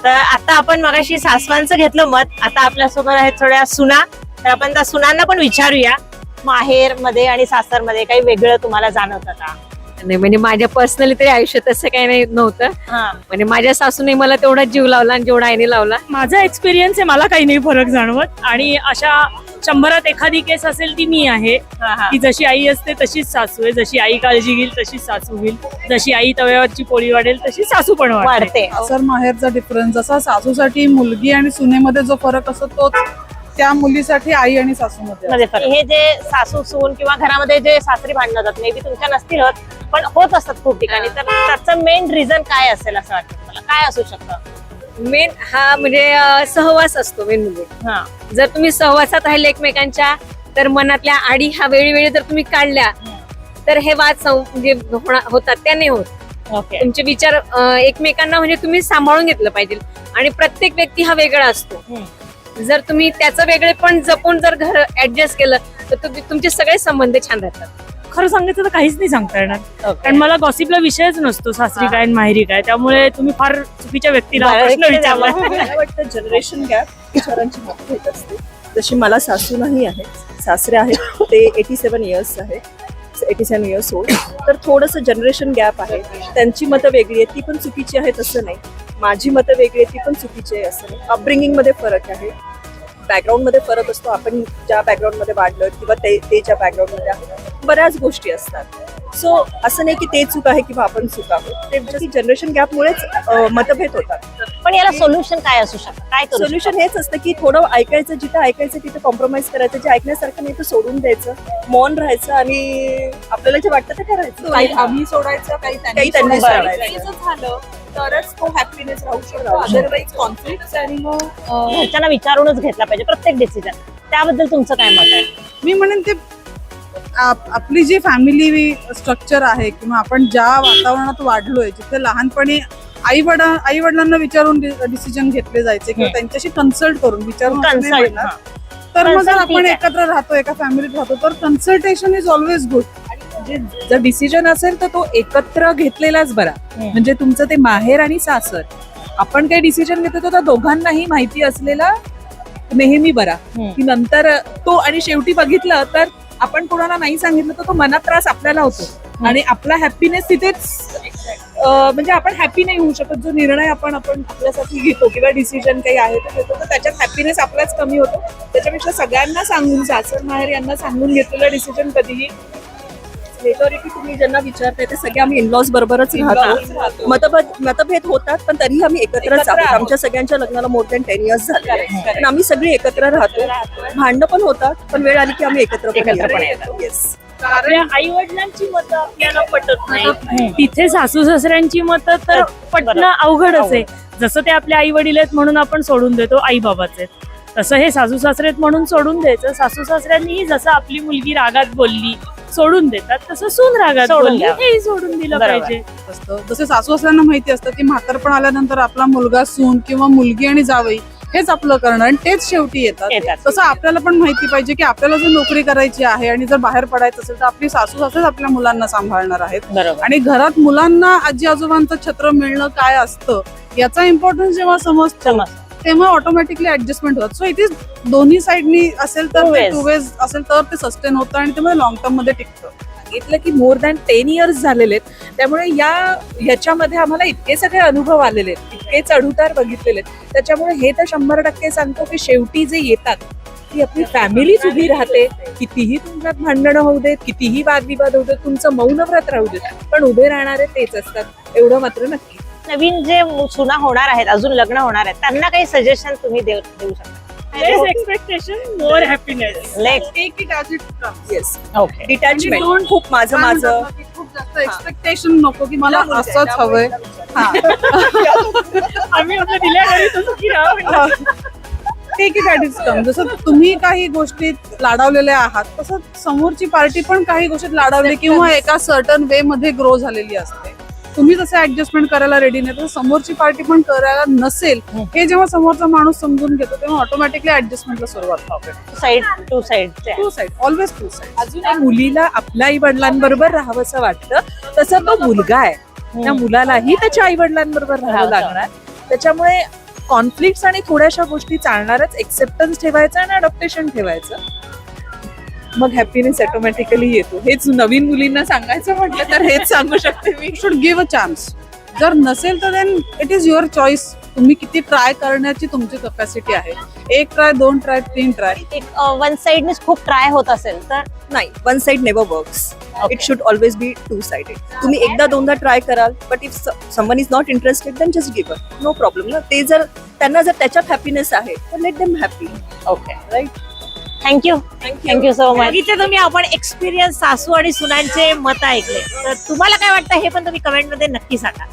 तर आता आपण मगाशी सासवांचं घेतलं मत, आता आपल्यासोबत आहेत थोड्या सुना, तर आपण त्या सुनांना पण विचारूया माहेर मध्ये आणि सासर मध्ये काही वेगळं तुम्हाला जाणवतं का? नाही म्हणजे माझ्या पर्सनली तरी आयुष्यात असं काही नाही नव्हतं. म्हणजे माझ्या सासूने मला तेवढा जीव लावला आणि जेवढा आईने लावला. माझा एक्सपिरियन्स आहे, मला काही नाही फरक जाणवत. आणि अशा 100त एखादी केस असेल ती मी आहे की जशी आई असते तशीच सासू आहे, जशी आई काळजी घेईल तशीच सासू घेईल, जशी आई तव्यावरची पोळी वाढेल तशी सासू पण वाढते. सर माहेरचा डिफरन्स जसा सासूसाठी मुलगी आणि सुनेमध्ये जो फरक असतो तोच त्या मुलीसाठी आई आणि सासूमध्ये. हे जे सासू सून किंवा घरामध्ये जे सासरी भांडण होतात, मे बी तुमच्या नसतील होत पण होत असतात खूप ठिकाणी, तर त्याचं मेन रिझन काय असेल असं वाटतं तुम्हाला? काय असू शकतं? मेन हा म्हणजे सहवास असतो मेन म्हणजे. जर तुम्ही सहवासात राहिले एकमेकांच्या, तर मनातल्या आडी ह्या वेळी जर तुम्ही काढल्या तर हे वाद म्हणजे होतात, त्या नाही होत. तुमचे विचार एकमेकांना म्हणजे तुम्ही सांभाळून घेतलं पाहिजे. आणि प्रत्येक व्यक्ती हा वेगळा असतो. जर तुम्ही त्याचं वेगळे पण जपून जर घर ऍडजस्ट केलं तर तुमचे सगळे संबंध छान राहतात. खरं सांगायचं तर काहीच नाही सांगता येणार, कारण मला गॉसिपला विषयच नसतो सासरी काय आणि माहेरी काय, त्यामुळे तुम्ही फार चुकीच्या व्यक्तीला प्रश्न विचारला. मला वाटतं जनरेशन गॅप विचारांची मतभेद असते. जशी मला सासू नाही आहे, सासरे आहेत, ते 87 इयर्स आहे, 87 इयर्स ओल्ड. तर थोडंसं जनरेशन गॅप आहे. त्यांची मतं वेगळी आहेत, ती पण चुकीची आहेत असं नाही. माझी मतं वेगळी आहेत, ती पण चुकीची आहे असं नाही. अपब्रिंगिंग मध्ये फरक आहे, बॅकग्राऊंड मध्ये फरक असतो. आपण ज्या बॅकग्राऊंड मध्ये वाढलो किंवा ते ज्या बॅकग्राऊंड मध्ये आहेत, बऱ्याच गोष्टी असतात. सो असं नाही की ते चूक आहे किंवा आपण चूक आहोत. ते जनरेशन गॅपमुळेच मतभेद होतात. पण याला सोल्युशन काय असू शकतं? काय सोल्युशन हेच असतं की थोडं ऐकायचं, जिथं ऐकायचं तिथे कॉम्प्रोमाइज करायचं, जे ऐकण्यासारखं नाही तर सोडून द्यायचं, मौन राहायचं आणि आपल्याला जे वाटतं ते करायचं. काही आम्ही सोडायचं, काही त्यांनी सोडायचं. झालं तरच तो हॅपीनेस राहू शकतो. अदरवाईज कॉन्फ्लिक्ट आणि मग घरच्यांना विचारूनच घेतला पाहिजे प्रत्येक डिसिजन. त्याबद्दल तुमचं काय मत आहे? मी म्हणेन ते आपली जी फॅमिली स्ट्रक्चर आहे किंवा आपण ज्या वातावरणात वाढलोय, जिथे लहानपणी आई वडिलांना विचारून डिसिजन घेतले जायचे किंवा त्यांच्याशी कन्सल्ट करून विचारून तर मग जर आपण एकत्र राहतो, एका फॅमिलीत राहतो, तर कन्सल्टेशन इज ऑलवेज गुड. जर डिसिजन असेल तर तो एकत्र घेतलेलाच बरा. म्हणजे तुमचं ते माहेर आणि सासर, आपण काही डिसिजन घेतो तो त्या दोघांनाही माहिती असलेला नेहमी बरा. की नंतर तो आणि शेवटी बघितलं तर आपण कोणाला नाही सांगितलं तर तो मनात त्रास आपल्याला होतो आणि आपला हॅपीनेस तिथेच म्हणजे आपण हॅपी नाही होऊ शकत. जो निर्णय आपण आपल्यासाठी घेतो किंवा डिसिजन काही आहे तो घेतो तर त्याच्यात हॅपीनेस आपलाच कमी होतो. त्याच्यापेक्षा सगळ्यांना सांगून, सासर माहेर यांना सांगून घेतलेलं डिसिजन कधीही. मेजॉरिटी तुम्ही ज्यांना विचारताय ते सगळे आम्ही इनलॉज बरोबरच राहतो. मतभेद होतात पण तरीही आम्ही एकत्रच आहोत. आमच्या सगळ्यांच्या लग्नाला मोर दॅन 10 इयर्स झाले, पण आम्ही सगळे एकत्र राहतो. भांडणं पण होतात पण वेळ आली की आम्ही एकत्र पण येतो. आपल्या आई वडिलांची मतं आपल्याला पटत नाही, तिथे सासू सासऱ्यांची मतं तर पटणं अवघडच आहे. जसं ते आपल्या आई वडील आहेत म्हणून आपण सोडून देतो आई बाबाच आहेत, तसं हे सासू सासरे आहेत म्हणून सोडून द्यायचं. सासू सासऱ्यांनीही जसं आपली मुलगी रागात बोलली सोडून देतात, तसं सून रागात बोलली हेही सोडून दिलं पाहिजे. जसे सासू सासऱ्यांना माहिती असतं की म्हातारपण आल्यानंतर आपला मुलगा सून किंवा मुलगी आणि जावई हेच आपलं करणं आणि तेच शेवटी येतात. तसं आपल्याला पण माहिती पाहिजे की आपल्याला जर नोकरी करायची आहे आणि जर बाहेर पडायचं असेल तर आपली सासू सासरेच आपल्या मुलांना सांभाळणार आहेत. आणि घरात मुलांना आजी आजोबांचं छत्र मिळणं काय असतं याचा इम्पॉर्टन्स जेव्हा समजतं तेव्हा ऑटोमॅटिकली ऍडजस्टमेंट होतात. सो इथे दोन्ही साईडनी असेल तर टू वेज असेल तर ते सस्टेन होतं आणि त्यामुळे लॉंग टर्म मध्ये टिकतं. सांगितलं की मोर दॅन 10 इयर्स झालेले आहेत, त्यामुळे ह्याच्यामध्ये आम्हाला इतके सगळे अनुभव आलेले आहेत, इतके चढउतार बघितलेले आहेत. त्याच्यामुळे हे तर 100% सांगतो की शेवटी जे येतात ती आपली फॅमिलीच उभी राहते. कितीही तुमच्यात भांडणं होऊ देत, कितीही वादविवाद होऊ देत, तुमचं मौनव्रत राहू देत, पण उभे राहणारे तेच असतात, एवढं मात्र नक्की. नवीन जे सुना होणार आहेत, अजून लग्न होणार आहेत, त्यांना काही सजेशन तुम्ही देऊ शकता? Less expectation, more happiness. Take it as it comes. Yes, Okay. Detachment खूप माझं खूप जास्त एक्सपेक्टेशन नको की मला असंच हवंय. आम्ही आपल्या दिल्या घरी तसं की राहा. Take it at its come. जसं तुम्ही काही गोष्टीत लाडावलेले आहात तसं समोरची पार्टी पण काही गोष्टीत लाडावली किंवा एका सर्टन वे मध्ये ग्रो झालेली असते. तुम्ही जसं ऍडजस्टमेंट करायला रेडी नाही तर समोरची पार्टी पण करायला नसेल हे जेव्हा समोरचा माणूस समजून घेतो तेव्हा ऑटोमॅटिकली ऍडजस्टमेंटला सुरुवात होते. Two side always two side. अजून मुलीला आपल्या आई वडिलांबरोबर राहावंसं वाटतं, तसं तो मुलगा आहे, त्या मुलालाही त्याच्या आई वडिलांबरोबर राहावं लागणार. त्याच्यामुळे कॉन्फ्लिक्ट आणि थोड्याशा गोष्टी चालणारच, एक्सेप्टन्स ठेवायचं आणि अडॉप्टेशन ठेवायचं, मग हॅपीनेस ऑटोमॅटिकली येतो. हेच नवीन मुलींना सांगायचं म्हटलं तर हेच सांगू शकते मी. Should give a chance. जर नसेल तर then it is your choice. तुम्ही किती ट्राय करण्याची तुमची कपॅसिटी आहे. 1 ट्राय, 2 ट्राय, 3 ट्राय. एक वन साइडने खूप ट्राय होत असेल तर नाही, one side never works. It should always be two sided. तुम्ही एकदा दोनदा ट्राय कराल, but if someone is not interested then just give up. No problem ना. ते जर त्यांना जर त्याच्यात हॅपीनेस आहे तर let them happy. Okay, right. Thank you thank you so much. इथे तुम्ही आपण एक्सपिरियन्स सासू आणि सुनांचे मत ऐकले, तर तुम्हाला काय वाटतं हे पण तुम्ही कमेंट मध्ये नक्की सांगा.